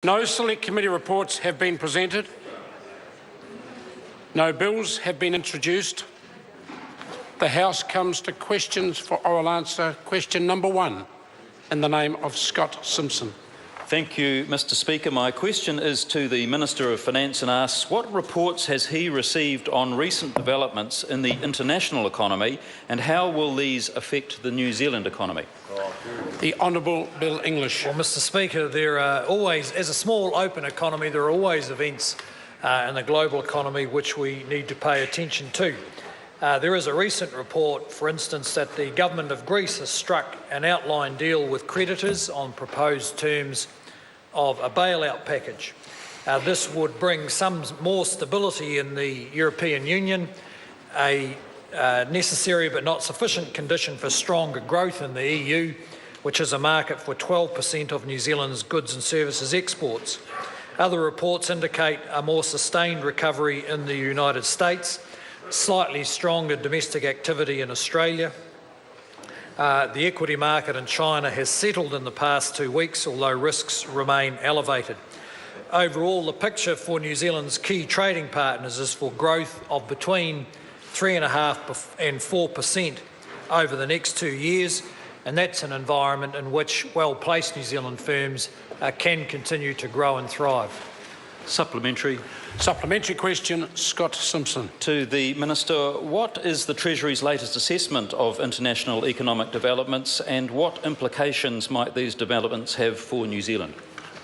No select committee reports have been presented. No bills have been introduced. The House comes to questions for oral answer. Question number 1, in the name of Scott Simpson. Thank you, Mr Speaker. My question is to the Minister of Finance and asks, what reports has he received on recent developments in the international economy and how will these affect the New Zealand economy? The Honourable Bill English. Well, Mr Speaker, there are always, as a small open economy, there are always events in the global economy which we need to pay attention to. There is a recent report, for instance, that the government of Greece has struck an outline deal with creditors on proposed terms of a bailout package. This would bring some more stability in the European Union, a necessary but not sufficient condition for stronger growth in the EU, which is a market for 12% of New Zealand's goods and services exports. Other reports indicate a more sustained recovery in the United States, slightly stronger domestic activity in Australia. The equity market in China has settled in the past 2 weeks, although risks remain elevated. Overall, the picture for New Zealand's key trading partners is for growth of between 3.5% and 4% over the next 2 years, and that's an environment in which well-placed New Zealand firms can continue to grow and thrive. Supplementary. Supplementary question, Scott Simpson. To the Minister, what is the Treasury's latest assessment of international economic developments and what implications might these developments have for New Zealand?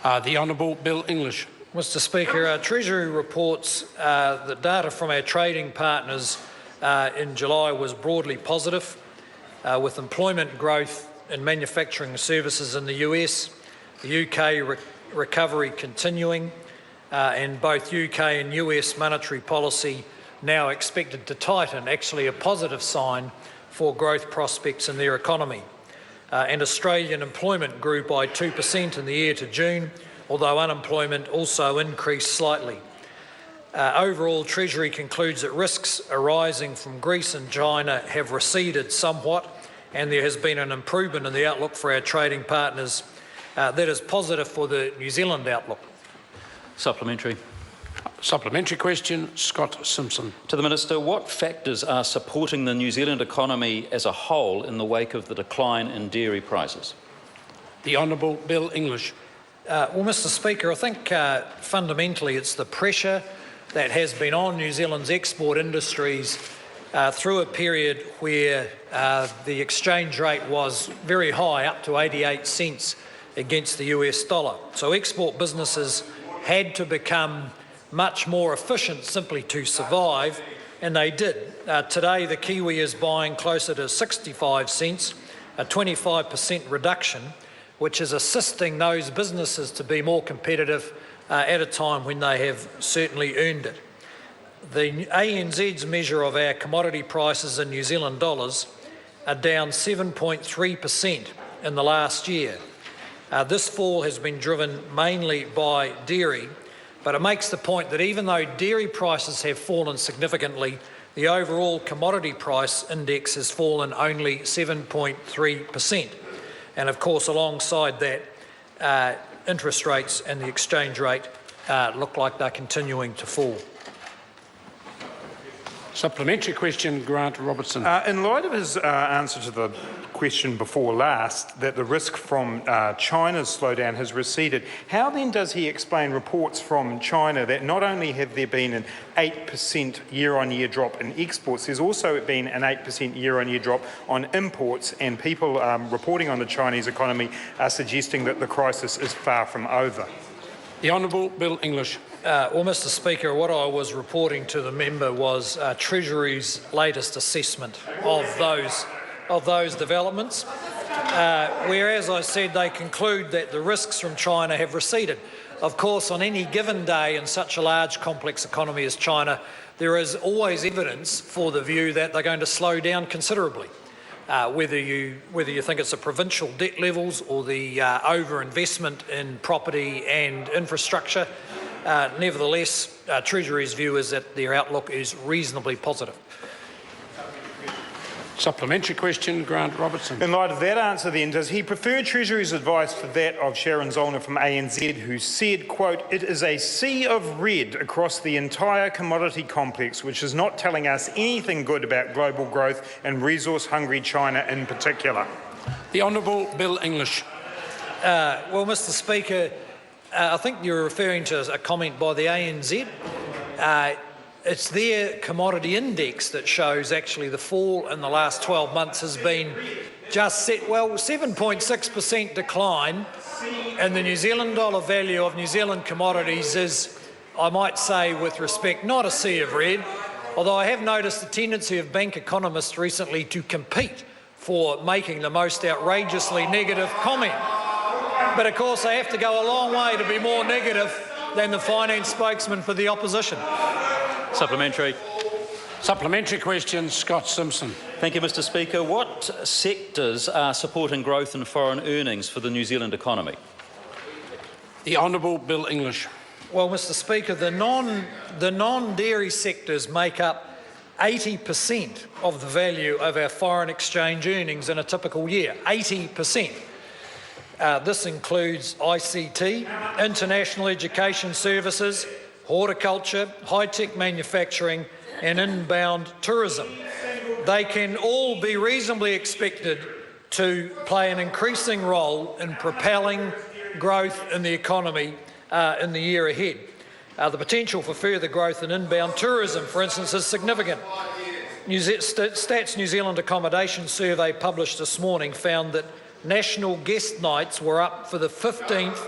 The Honourable Bill English. Mr Speaker, our Treasury reports that data from our trading partners in July was broadly positive, with employment growth in manufacturing services in the US, the UK recovery continuing, and both UK and US monetary policy now expected to tighten, actually a positive sign for growth prospects in their economy. And Australian employment grew by 2% in the year to June, although unemployment also increased slightly. Overall, Treasury concludes that risks arising from Greece and China have receded somewhat, and there has been an improvement in the outlook for our trading partners that is positive for the New Zealand outlook. Supplementary. Supplementary question, Scott Simpson. To the Minister, what factors are supporting the New Zealand economy as a whole in the wake of the decline in dairy prices? The Honourable Bill English. Well, Mr Speaker, I think fundamentally it's the pressure that has been on New Zealand's export industries through a period where the exchange rate was very high, up to 88 cents against the US dollar. So export businesses had to become much more efficient simply to survive, and they did. Today, the Kiwi is buying closer to 65 cents, a 25% reduction, which is assisting those businesses to be more competitive at a time when they have certainly earned it. The ANZ's measure of our commodity prices in New Zealand dollars are down 7.3% in the last year. This fall has been driven mainly by dairy, but it makes the point that even though dairy prices have fallen significantly, the overall commodity price index has fallen only 7.3%. And of course, alongside that, interest rates and the exchange rate look like they're continuing to fall. Supplementary question, Grant Robertson. In light of his answer to the question before last, that the risk from China's slowdown has receded, how then does he explain reports from China that not only have there been an 8% year-on-year drop in exports, there's also been an 8% year-on-year drop on imports, and people reporting on the Chinese economy are suggesting that the crisis is far from over? The Honourable Bill English. Well, Mr Speaker, what I was reporting to the member was Treasury's latest assessment of those developments, where, as I said, they conclude that the risks from China have receded. Of course, on any given day in such a large, complex economy as China, there is always evidence for the view that they're going to slow down considerably. Whether you think it's the provincial debt levels or the over-investment in property and infrastructure, nevertheless, Treasury's view is that their outlook is reasonably positive. Supplementary question, Grant Robertson. In light of that answer then, does he prefer Treasury's advice to that of Sharon Zollner from ANZ, who said, quote, "It is a sea of red across the entire commodity complex, which is not telling us anything good about global growth and resource-hungry China in particular"? The Honourable Bill English. Well, Mr Speaker, I think you're referring to a comment by the ANZ. It's their commodity index that shows actually the fall in the last 12 months has been just 7.6% decline, and the New Zealand dollar value of New Zealand commodities is, I might say with respect, not a sea of red, although I have noticed the tendency of bank economists recently to compete for making the most outrageously negative comment. But of course they have to go a long way to be more negative than the finance spokesman for the opposition. Supplementary. Supplementary question, Scott Simpson. Thank you, Mr Speaker. What sectors are supporting growth in foreign earnings for the New Zealand economy? The Honourable Bill English. Well, Mr Speaker, the non-dairy sectors make up 80% of the value of our foreign exchange earnings in a typical year. 80%. This includes ICT, international education services, horticulture, high-tech manufacturing and inbound tourism. They can all be reasonably expected to play an increasing role in propelling growth in the economy in the year ahead. The potential for further growth in inbound tourism, for instance, is significant. Stats New Zealand accommodation survey published this morning found that national guest nights were up for the 15th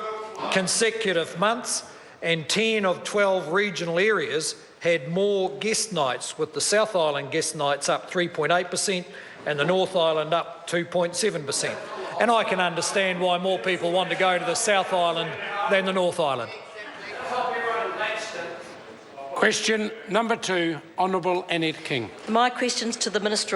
consecutive months, and 10 of 12 regional areas had more guest nights, with the South Island guest nights up 3.8% and the North Island up 2.7%. And I can understand why more people want to go to the South Island than the North Island. Question number 2, Honourable Annette King. My question's to the Minister of